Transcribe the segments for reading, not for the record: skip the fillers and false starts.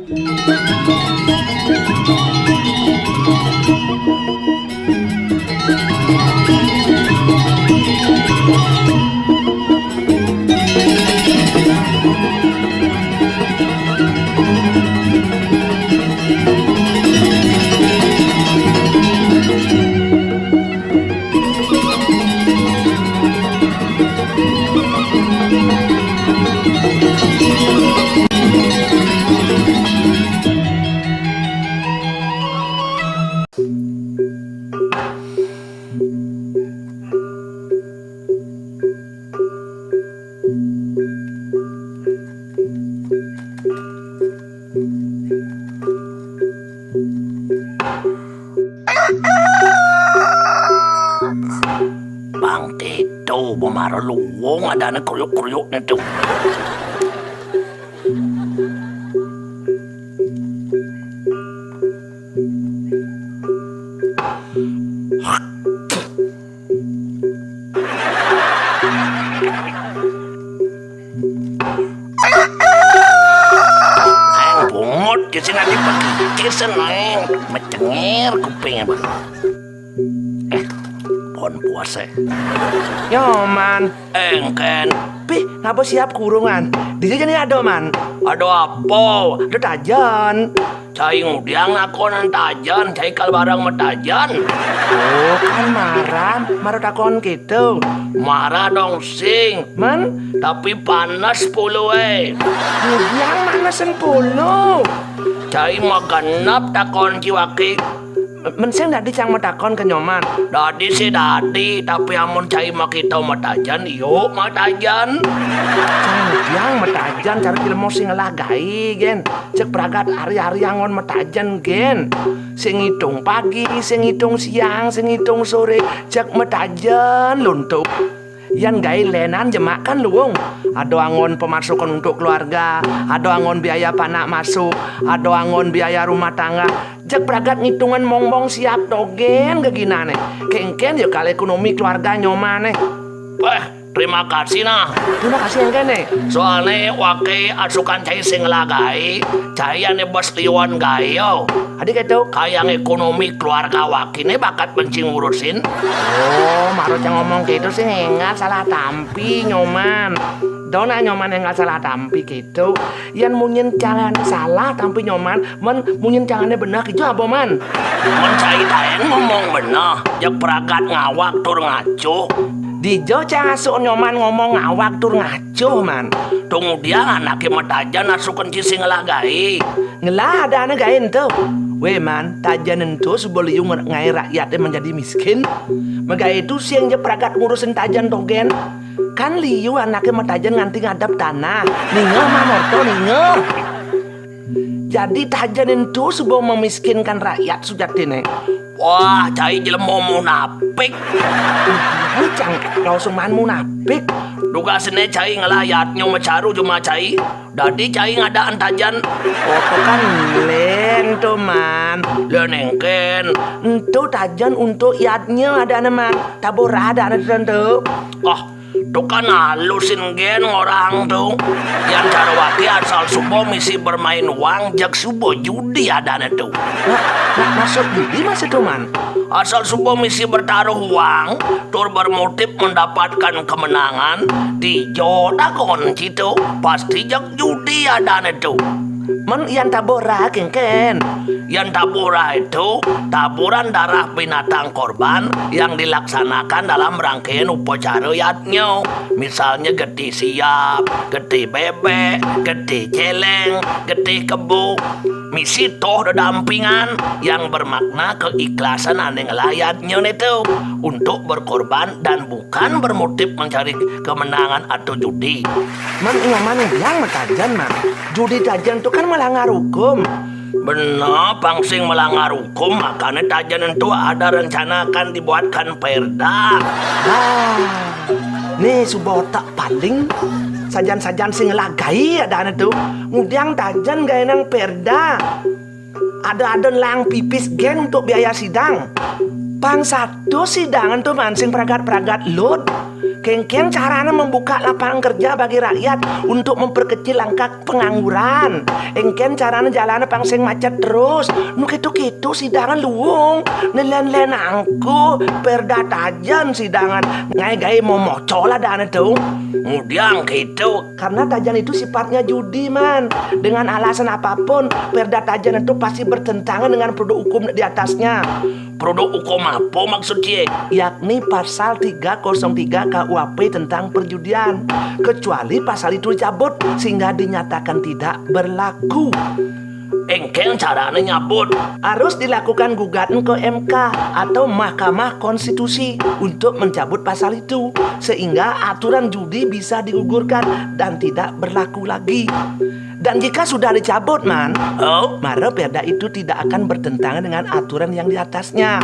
Bang Tito bumaro luwong ada na kruyuk-kruyuk na to. Ang bungot kasi nanti pagkikisan na macengir kupingnya bang. Pohon puasa. Nyoman, Engken. pi ngapa siap kurungan? Di sini ada man. Aduh apa? Ada tajan. Cai ngudiang nakonan tajan, cai kalbarang metajan. Oh kan marah takon gitu. Marah dong sing, Man, tapi panas puluh yang mana sempuluh? Cai magenap takon ciwaki. Menseng dadi cang matakon ke nyoman. Dadi sih dadi, tapi amun cai makita metajan, yuk metajan. Cang yang metajan cara ilmu sing ngelagai gen. Cek pragat hari-hari angon metajan gen. Sing ngitung pagi, sing ngitung siang, sing ngitung sore, cek metajan luntuk. Yan gai lenan jemakan luwung. Ada angon pemasukan untuk keluarga, ada angon biaya panak masuk, ada angon biaya rumah tangga. Jak pragat ngitungan mong-mong siap dogen geginane. Kengken ya kali ekonomi keluarga nyomane. Terima kasih nah. Terima kasih yang kene. Soalnya wake asukan cai sing lagai, cai ane bos liwan gayo. Adik itu Kayang ekonomi keluarga wakine bakat bencing ngurusin. oh, marut yang ngomong gitu sih enggak salah tampi nyoman. Dona nyoman yang nggak salah tampi gitu. Yang munyin jangan salah tampi nyoman, men munyin jangannya benar gitu apa man? Mencai taen ngomong bener, jak peragat ngawak tur ngaco. Di Jogja asuh nyoman ngomong ngawak tur ngaco man. Tunggu dia anaknya metajan asukan cisi ngelagai. Ngelah ada anak gain tuh. Weh man, tajan itu sebelum ngai rakyatnya menjadi miskin. Maka itu siang je peragat ngurusin tajan togen. Kan liu anaknya metajan nganti ngadap tanah. Ningo manorto ningo. Jadi tajan itu sebelum memiskinkan rakyat sujatine. Wah, cai jelemo munafik. Cang, kau seman munafik. Duga sene cai ngelayatnya mecaru cuma cai. Dadi cai ngadaan tajan. Foto kan len tuh man. Lenengken. Itu tajan untuk yadnya ada man. Tabur ada tuh. Tuh kan halusin gen orang tuh. Yang cara waki asal subuh misi bermain uang, jak subuh judi adanya tuh. Nah, masuk judi masih tuh man. Asal subuh misi bertaruh uang, tur bermotif mendapatkan kemenangan, di jodoh kunci tuh, pasti jak judi adanya tuh. Men yang tabora kengken. Yang tabura itu taburan darah binatang korban yang dilaksanakan dalam rangkaian upacara yatnya. Misalnya gede siap, gede bebek, gede celeng, gede kebu. Misi toh dampingan yang bermakna keikhlasan ane ngelayatnya itu untuk berkorban dan bukan bermotif mencari kemenangan atau judi. Man nyaman yang metajan man. Judi tajan tuh kan melanggar hukum. Benar, pangsing melanggar hukum, makanya tajan itu ada rencana akan dibuatkan perda. Nih subuh tak paling sajan-sajan sing lagai ada tuh. Ngudiang tajan gaya nang perda. Ada lang pipis gen untuk biaya sidang. Pang satu sidangan tuh mansing peragat-peragat load. Kengkeng caranya membuka lapangan kerja bagi rakyat untuk memperkecil angka pengangguran. Engken caranya jalan pangsing macet terus. Nu kitu-kitu sidangan luwung. Nelen-len angku perda tajan sidangan. Ngai-gai mau mocola dana tuh. Kemudian gitu. Karena tajan itu sifatnya judi, man. Dengan alasan apapun, perda tajan itu pasti bertentangan dengan produk hukum di atasnya. Produk hukum apa maksudnya? Yakni pasal 303 KUHP tentang perjudian. Kecuali pasal itu dicabut sehingga dinyatakan tidak berlaku. Engkeng caranya nyabut. Harus dilakukan gugatan ke MK atau Mahkamah Konstitusi untuk mencabut pasal itu sehingga aturan judi bisa digugurkan dan tidak berlaku lagi. Dan jika sudah dicabut, man, maka perda itu tidak akan bertentangan dengan aturan yang di atasnya.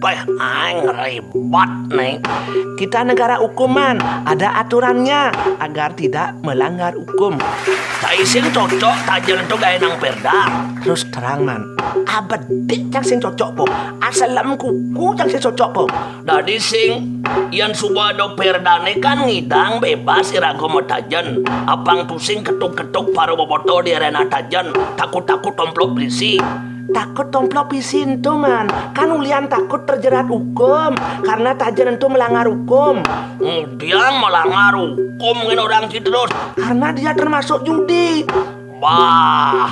Aing ribet nih. Kita negara hukuman, ada aturannya agar tidak melanggar hukum. Cai sing cocok tajan itu gaya nang perda. Terus terang, man, abedik yang sing cocok po, asal lam kuku yang sing cocok po. Dadi sing yang subado perdane kan ngidang bebas irago metajan. Apang tusing ketuk-ketuk para boboto di arena tajan. Takut-takut tomplok polisi. Takut tomplok pisin tuh, man. Kan ulian takut terjerat hukum karena tajan itu melanggar hukum. Dia melanggar hukum ngin orang terus. Karena dia termasuk judi. Wah,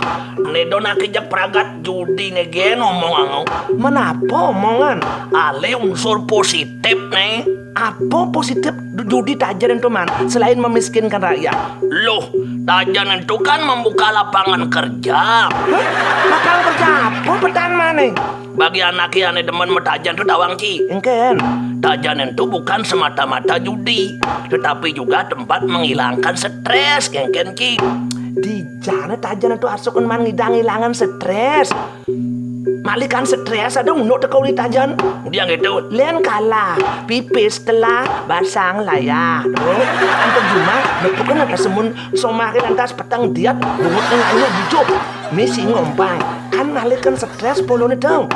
nedona kejap pragat judi ngegen omong. Menapa omongan? Ale unsur positif nih. Apa positif judi tajan itu, man, selain memiskinkan rakyat? Loh, tajan itu kan membuka lapangan kerja. Hah? Lapangan kerja apa petan mana? Bagi anak yang demen metajan itu dawang ci. Engken. Tajan itu bukan semata-mata judi, tetapi juga tempat menghilangkan stres, engken ci. Di jana tajan itu asukan man ngidang-ngilangan stres. Malikan stres ada unuk tekau di tajan. Dia gitu. Len kalah, pipis telah basang layah. Antum cuma bepukan ada semun somari lantas petang diat bungut nganya bujuk. Misi ngompang. Kan malikan stres polone dong.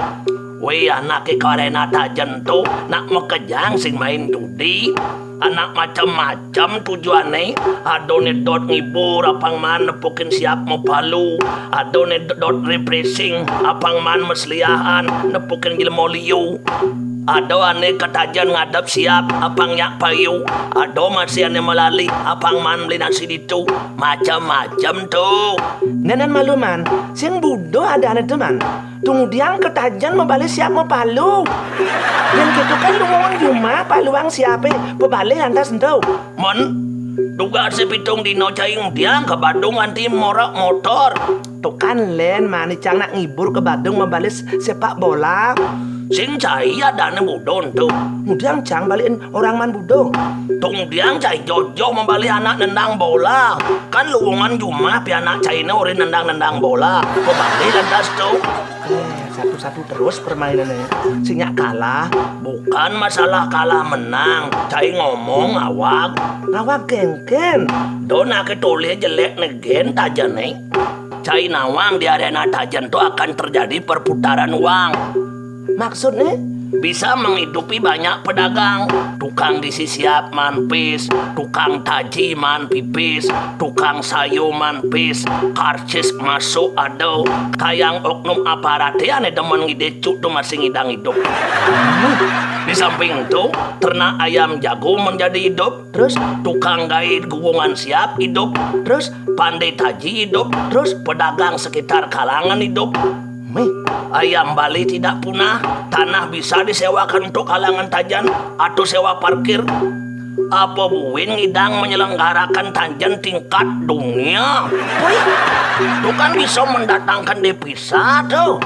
Wih anak karena tajan tuh nak mekejang sing main judi. Anak macam-macam tujuannya. Adone dot ngibur apang man nepukin siap mau palu. Adone dot refreshing apang man mesliahan nepukin gilmo liu. Ado ane ketajan ngadap siap apang yak payu. Ado masih ane melali apang man beli nasi ditu. Macam-macam tuh. Nenek maluman, sing budo ada ane teman. Kemudian ketajan membalik siap mau palu. Dan gitu kan lumawan cuma paluang siapa pebalik lantas entau. Duga sepitung dino caing dia ke Bandung anti morak motor. Tuh kan len manicang nak ngibur ke Bandung membalik sepak bola. Sing cai ada budon tuh. Kemudian cang balikin orang man budo. Tung diang cai jojo membalik anak nendang bola. Kan luwungan cuma pi anak cai ori nendang bola. Kebalik lantas tuh. Satu-satu terus permainannya. Sinyak kalah. Bukan masalah kalah menang. Cai ngomong awak. Awak gengken. Dona ketulih jelek negen tajan nih. Cai nawang di arena tajan tuh akan terjadi perputaran uang. Maksudnya? Bisa menghidupi banyak pedagang. Tukang disi siap manpis, tukang taji man pipis, tukang sayu manpis, karcis masuk ado. Kayang oknum aparate ane demen ngide cuk tuh masih ngidang hidup. Di samping itu, ternak ayam jago menjadi hidup. Terus tukang gait gugungan siap hidup. Terus pandai taji hidup. Terus pedagang sekitar kalangan hidup. Ayam Bali tidak punah. Tanah bisa disewakan untuk kalangan tajan atau sewa parkir. Apa buin ngidang menyelenggarakan tajan tingkat dunia? Itu kan bisa mendatangkan devisa tuh.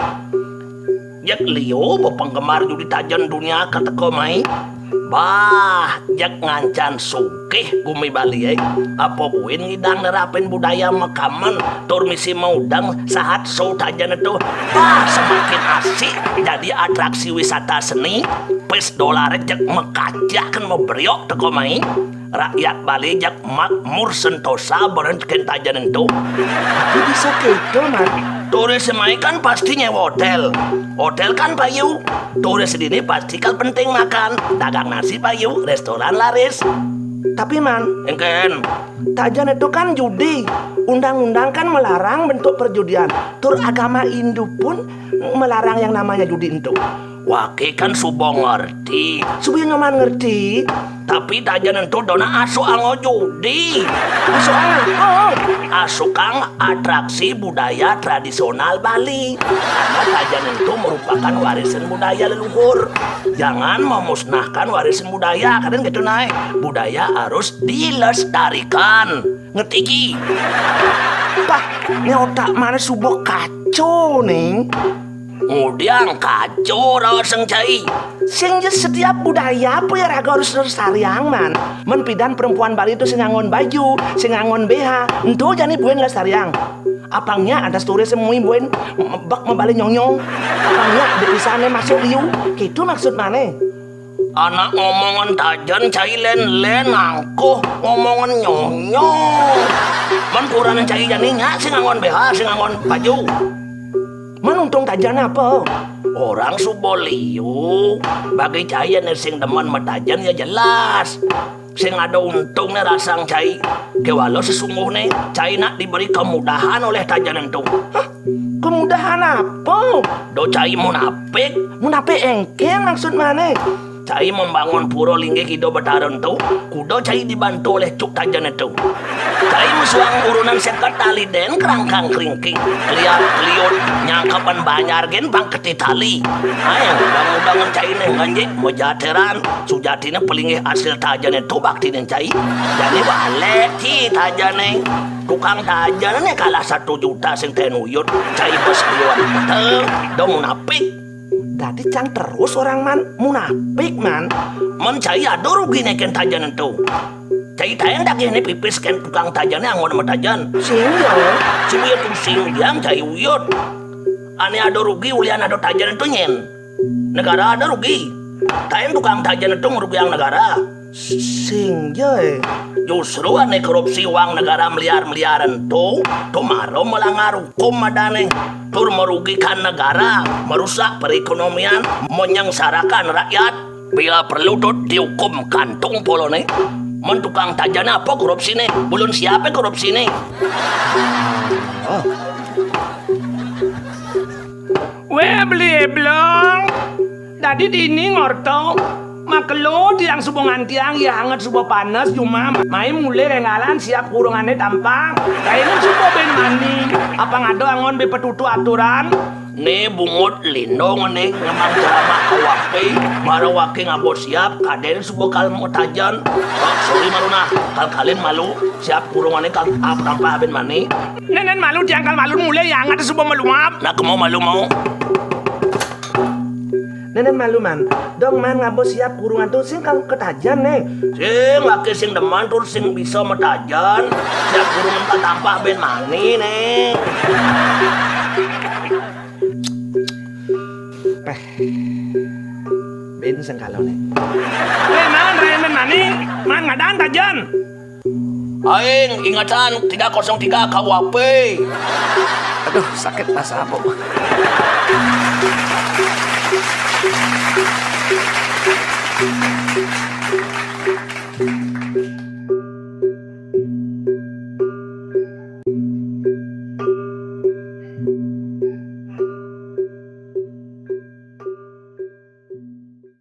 Jak Leo penggemar judi tajan dunia kata komai. Bah, jak ngancan sukih bumi Bali Apa buin ngidang nerapin budaya makaman tur misi maudang saat show tajan itu. Bah, semakin asik jadi atraksi wisata seni. Pes dolar jak mekajakan memberiok teko mai. Rakyat Bali jak makmur sentosa berencekin tajan itu. Tapi bisa gitu, man. Turis semai kan pasti nyewa hotel. Hotel kan payu. Turis sendiri pasti kan penting makan. Dagang nasi payu, restoran laris. Tapi man, Engken. tajan itu kan judi. Undang-undang kan melarang bentuk perjudian. Tur agama Hindu pun melarang yang namanya judi itu. Wake kan subo ngerti. Subuh nyoman ngerti. Tapi tajan itu dona asu ango judi. Soalnya, oh, Asu kang atraksi budaya tradisional Bali. Karena tajan itu merupakan warisan budaya leluhur. Jangan memusnahkan warisan budaya. Kadang gitu naik. Budaya harus dilestarikan. Ngerti ki? Pak, ini otak mana subuh kacau nih. Kemudian kacau raseng cai. Sing setiap budaya apa ya raga harus lestariang man. Menpidan perempuan Bali itu sing ngangon baju, sing ngangon BH. Entu jani buen lestariang. Apangnya ada story semua buen bak membali nyong-nyong. Apangnya di sana masuk liu. Gitu maksud mana? Anak ngomongan tajan cai len angkuh ngomongan nyonyong. Man kurang cai janinya sing ngangon BH, sing ngangon baju. Menuntung tajan apa? Orang suboliu bagi cai sing demen metajan ya jelas. Sing ada untungnya rasang cai. Kewalau sesungguhnya cai nak diberi kemudahan oleh tajan itu. Kemudahan apa? Do cai munafik. Munafik engke maksud mana? Cai membangun puro lingge kido betaran tu, kudo cai dibantu oleh cuk tajan itu. Cai musuang urunan sekat tali den kerangkang keringking, liut nyangkapan banyar gen bangketi tali. Ayang udang-udangan cai ne nganjek mejateran, sujatina pelingih hasil tajan itu bakti den cai. Jadi balik ci tajan ne. Tukang tajan ne kalah 1 juta sing tenuyut, cai bos liwat betul, do munafik. Tadi cang terus orang man munafik man. Mencai ada rugi neken tajan itu. Cai tayang daging ini pipis ken tukang tajannya angon sama tajan. Sehingga Sibuya tuh singyang cai uyut. Ane ada rugi ulian ada tajan itu nyen. Negara ada rugi. Tayang tukang tajan itu ngerugiang negara. sehingga Justru ane korupsi uang negara miliar-miliaran tuh maro melanggar hukum madane. Tur merugikan negara, merusak perekonomian, menyengsarakan rakyat. Bila perlu tuh dihukum kantung polone. Mentukang tajan apa korupsi nih? Belum siapa korupsi nih? Weh beli blong. Tadi dini ngorto. Makelo tiang subongan tiang ya hangat subo panas cuma main mulai rengalan siap kurungannya tampang. Kayaknya subo ben mandi. Apa ngado angon be petutu aturan? Nih bungut lindong nih ngemang ceramah kawape marawake ngabot siap kaden subo kal mau tajan. Oh, sorry maluna kal kalian malu siap kurungannya kal tanpa ben mani. Nenen malu tiang kal malu mulai ya hangat subo maluap. Nak mau malu mau. Nenen malu man, dong man ngabo siap kurungan tuh sing kang ketajan nih. Sing laki sing deman tur sing bisa metajan siap kurungan kal tanpa ben mani nih. Peh, ben sing kalau nih. Man mani, man ngadan tajan. Aing ingatan 303 KUHP. Aduh sakit pas apa?